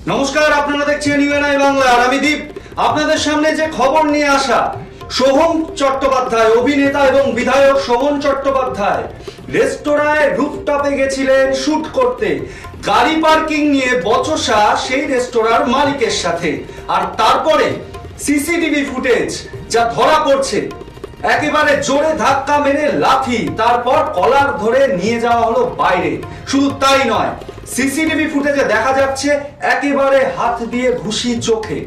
নমস্কার, আপনারা দেখছেন ইউএনআই বাংলা আর আমি দীপ। আপনাদের সামনে যে খবর নিয়ে আসা, সোহম চট্টোপাধ্যায়, অভিনেতা এবং বিধায়ক সোহম চট্টোপাধ্যায় রেস্তোরাঁয় রুফটপে গেছিলেন শুট করতে। গাড়ি পার্কিং নিয়ে বচসা সেই রেস্তোরাঁর মালিকের সাথে। আর তারপরে সিসিটিভি ফুটেজ যা ধরা পড়ছে, একেবারে জোরে ধাক্কা মেরে লাথি, তারপর কলার ধরে নিয়ে যাওয়া হলো বাইরে। শুধু তাই নয়, সিসিটিভি ফুটেজে দেখা যাচ্ছে একেবারে হাত দিয়ে ঘুষি চোখে।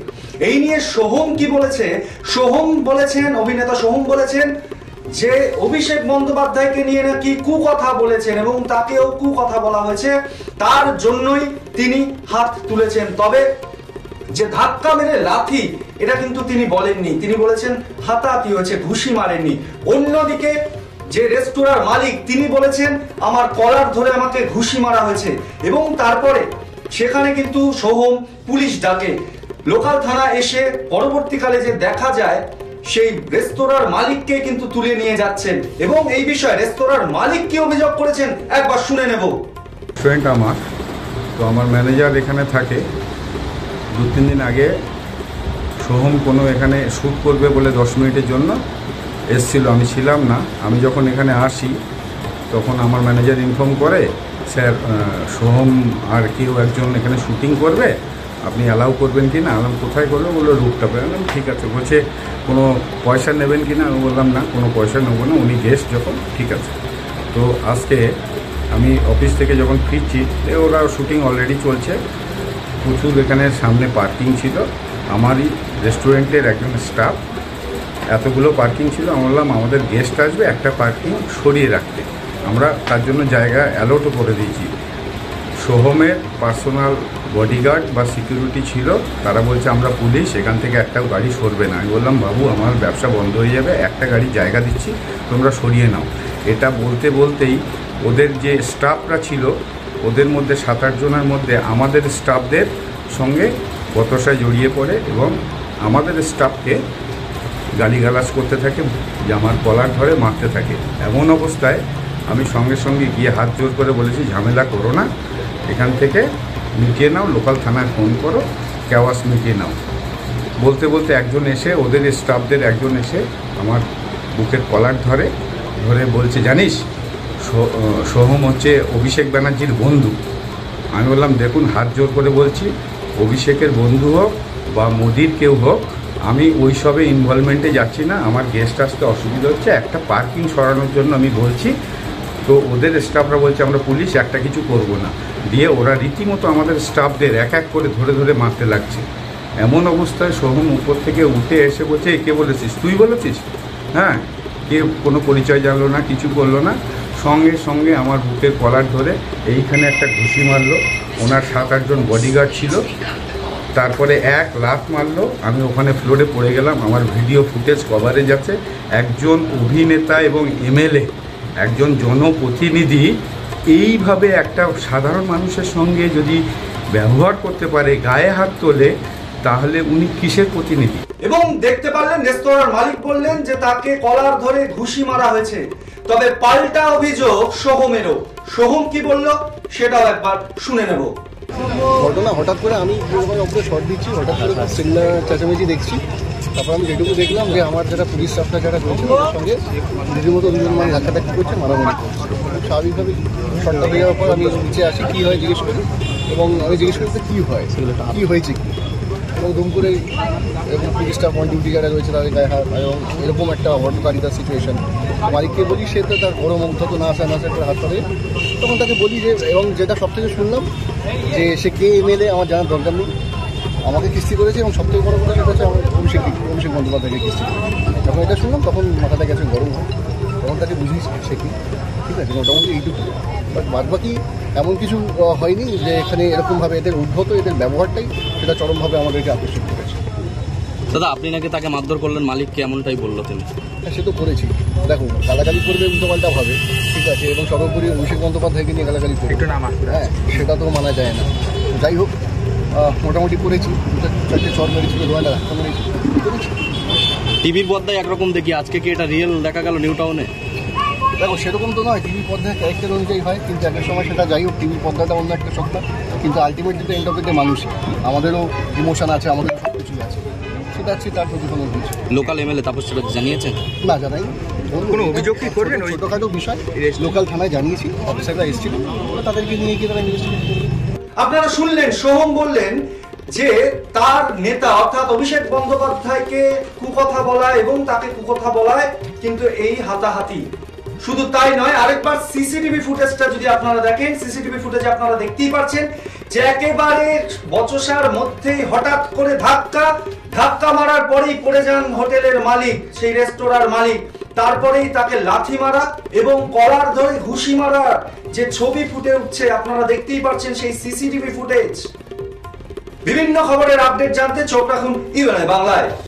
এই নিয়ে সোহম কি বলেছে? সোহম বলেছেন, অভিনেতা সোহম বলেছেন যে অভিষেক বন্দ্যোপাধ্যায়কে নিয়ে নাকি কুকথা বলেছেন এবং তাকেও কুকথা বলা হয়েছে, তার জন্যই তিনি হাত তুলেছেন। তবে যে ধাক্কা মেরে লাথি, এটা কিন্তু তিনি বলেননি। তিনি বলেছেন হাতাহাতি হয়েছে, ঘুষি মারেননি। অন্যদিকে যে রেস্তোরাঁর মালিক, তিনি বলেছেন আমার কলার ধরে আমাকে ঘুষি মারা হয়েছে। এবং তারপরে সেখানে কিন্তু সোহম পুলিশ ডাকে। লোকাল থানা এসে পরবর্তীকালে যে দেখা যায়, সেই রেস্তোরাঁর মালিককে কিন্তু তুলে নিয়ে যাচ্ছেন। এবং এই বিষয়ে রেস্তোরাঁর মালিক কি অভিযোগ করেছেন একবার শুনে নেব। রেস্টুরেন্ট আমার, তো আমার ম্যানেজার এখানে থাকে। 2-3 দিন আগে সোহম কোনো এখানে শ্যুট করবে বলে 10 মিনিটের জন্য এসছিল, আমি ছিলাম না। আমি যখন এখানে আসি তখন আমার ম্যানেজার ইনফর্ম করে, স্যার সোহম আর কেউ একজন এখানে শ্যুটিং করবে, আপনি অ্যালাউ করবেন কি না? আমি কোথায় করবো? বললো রুফটপে। আমি ঠিক আছে। বলছে কোনো পয়সা নেবেন কি না? আমি বললাম না, কোনো পয়সা নেবো না, উনি গেস্ট যখন, ঠিক আছে। তো আজকে আমি অফিস থেকে যখন ফিরছি, ওরা শ্যুটিং অলরেডি চলছে। প্রচুর এখানে সামনে পার্কিং ছিল, আমারই রেস্টুরেন্টের একজন স্টাফ, এতগুলো পার্কিং ছিল। আমি বললাম আমাদের গেস্ট আসবে, একটা পার্কিং সরিয়ে রাখতে। আমরা তার জন্য জায়গা অ্যালোটও করে দিয়েছি। সোহমের পার্সোনাল বডিগার্ড বা সিকিউরিটি ছিল, তারা বলছে আমরা পুলিশ, এখান থেকে একটাও গাড়ি সরবে না। আমি বললাম বাবু, আমার ব্যবসা বন্ধ হয়ে যাবে, একটা গাড়ি জায়গা দিচ্ছি, তোমরা সরিয়ে নাও। এটা বলতে বলতেই ওদের যে স্টাফরা ছিল, ওদের মধ্যে 7-8 জনের মধ্যে আমাদের স্টাফদের সঙ্গে বচসায় জড়িয়ে পড়ে এবং আমাদের স্টাফকে গালিগালাজ করতে থাকে, জামার কলার ধরে মারতে থাকে। এমন অবস্থায় আমি সঙ্গে সঙ্গে গিয়ে হাত জোর করে বলেছি ঝামেলা করো না, এখান থেকে মিটিয়ে নাও, লোকাল থানায় ফোন করো, কেওয়াস মিটিয়ে নাও। বলতে বলতে একজন এসে, ওদের স্টাফদের একজন এসে আমার বুকের কলার ধরে বলছে জানিস সোহম হচ্ছে অভিষেক ব্যানার্জির বন্ধু। আমি বললাম দেখুন, হাত জোর করে বলছি, অভিষেকের বন্ধু হোক বা মোদির কেউ হোক, আমি ওই সবে ইনভলভমেন্টে যাচ্ছি না। আমার গেস্ট আসতে অসুবিধা হচ্ছে, একটা পার্কিং সরানোর জন্য আমি বলছি। তো ওদের স্টাফরা বলছে আমরা পুলিশ, একটা কিছু করব না। দিয়ে ওরা রীতিমতো আমাদের স্টাফদের এক এক করে ধরে মারতে লাগছে। এমন অবস্থায় সোহম উপর থেকে উঠে এসে বলছে কে বলেছিস? তুই বলেছিস? হ্যাঁ। কে কোনো পরিচয় জানলো না, কিছু করলো না, সঙ্গে সঙ্গে আমার বুকের কলার ধরে এইখানে একটা ঘুষি মারলো। ওনার 7-8 জন বডিগার্ড ছিল, তারপরে এক লাফ মারলো, আমি ওখানে ফ্লোরে পড়ে গেলাম। আমার ভিডিও ফুটেজ কভারেজ আছে। একজন অভিনেতা এবং এমএলএ, একজন জনপ্রতিনিধি এইভাবে একটা সাধারণ মানুষের সঙ্গে যদি ব্যবহার করতে পারে, গায়ে হাত তোলে, তাহলে উনি কিসের প্রতিনিধি? এবং দেখতে পারলেন রেস্তোরাঁর মালিক বললেন যে তাকে কলার ধরে ঘুষি মারা হয়েছে। তবে পাল্টা অভিযোগ সোহমেরও। সোহম কি বলল সেটাও একবার শুনে নেব। ঘটনা হঠাৎ করে আমি ওপরে শর্ট দিচ্ছি, হঠাৎ করে সিগনাল চেঁচামেচি দেখছি। তারপর আমি যেটুকু দেখলাম যে আমার যারা পুলিশ স্টাফরা যারা রয়েছে তাদের সঙ্গে রীতিমতো দুজন মানে ধাক্কাধাক্কি করছে, মারামারি করছে। স্বাভাবিকভাবে শর্টটা হয়ে যাওয়ার পর আমি নিচে আসি, কী হয় জিজ্ঞেস করি, এবং আমি জিজ্ঞেস করি কী হয়, কী হয়েছে কী। এবং দুম করে এবং পুলিশ স্টাফ অন ডিউটি যারা রয়েছে তাদের গায়ে হাত, এবং এরকম একটা হটকারিতার সিচুয়েশন। মালিককে বলি, সে তো তার বড় মুগ্ধ তো না আসে করে হাত ধরে। তখন তাকে বলি যে, এবং যেটা সব থেকে শুনলাম যে সে কে এমএলএ আমার জানার দরকার নেই, আমাকে কিস্তি করেছে, এবং সবথেকে বড় কথা সেটা হচ্ছে আমার অভিষেক বন্দ্যোপাধ্যায়কে কিস্তি। যখন এটা শুনলাম তখন মাথাটা গেছে গরম হয়, তখন তাকে বুঝিয়েছি সে কি, ঠিক আছে, মোটামুটি এইটুকু। বাট বাদ বাকি এমন কিছু হয়নি যে এখানে এরকমভাবে এদের উদ্ভূত এদের ব্যবহারটাই সেটা চরমভাবে আমাদেরকে আকর্ষিত করেছে। দাদা, আপনি নাকি তাকে মারধর করলেন, মালিককে এমনটাই বললো তিনি। হ্যাঁ, সে তো করেছি। দেখো, গালাগালি করবে উল্টোপাল্টা ভাবে, ঠিক আছে, এবং সর্বোপরি অভিষেক বন্দ্যোপাধ্যায়কে নিয়ে গালাগালি করবে, হ্যাঁ, সেটা তো মানা যায় না। যাই হোক, মোটামুটি করেছি, 2-4 চর মেরেছিল, দোয়াটা ধাক্কা মেরেছি, করেছি। টিভির পর্দায় একরকম দেখি, আজকে কি এটা রিয়েল দেখা গেল নিউ টাউনে? দেখো, সেরকম তো নয়, টিভি পর্দায় ক্যারেক্টার অনুযায়ী হয়, কিন্তু একের সময় সেটা যাই হোক, টিভি পর্দাটা অন্য একটা সত্তা। কিন্তু আলটিমেট যেটা এন্ড অফ দ্য মানুষ, আমাদেরও ইমোশন আছে, আমাদেরও সব কিছুই আছে, সেটা হচ্ছে তার প্রতিফলন হচ্ছে। লোকাল এমএলএ তাপস চ্যাটার্জি জানিয়েছেন? না, জানাই। কোনো অভিযোগ কি করবেন? ছোটোখাটো বিষয় লোকাল থানায় জানিয়েছি, অফিসাররা এসেছিল, তাদেরকে নিয়ে গিয়ে তারা ইনভেস্টিগেট করবে। আপনারা শুনলেন, সোহম বললেন যে তার নেতা অর্থাৎ অভিষেক বন্দ্যোপাধ্যায়কে কুকথা বলায় এবং তাকে কুকথা বলায় কিন্তু এই হাতাহাতি। শুধু তাই নয়, আরেকবার সিসিটিভি ফুটেজটা যদি আপনারা দেখেন, সিসিটিভি ফুটেজে আপনারা দেখতেই পাচ্ছেন যে একেবারে বচসার মধ্যেই হঠাৎ করে ধাক্কা মারার পরেই পড়ে যান হোটেলের মালিক, সেই রেস্তোরাঁর মালিক। তারপরেই তাকে লাথি মারা এবং কলার ধরে ঘুষি মারার যে ছবি ফুটে উঠছে আপনারা দেখতেই পাচ্ছেন সেই সিসিটিভি ফুটেজ। বিভিন্ন খবরের আপডেট জানতে চোখ রাখুন ইউএনআই বাংলায়।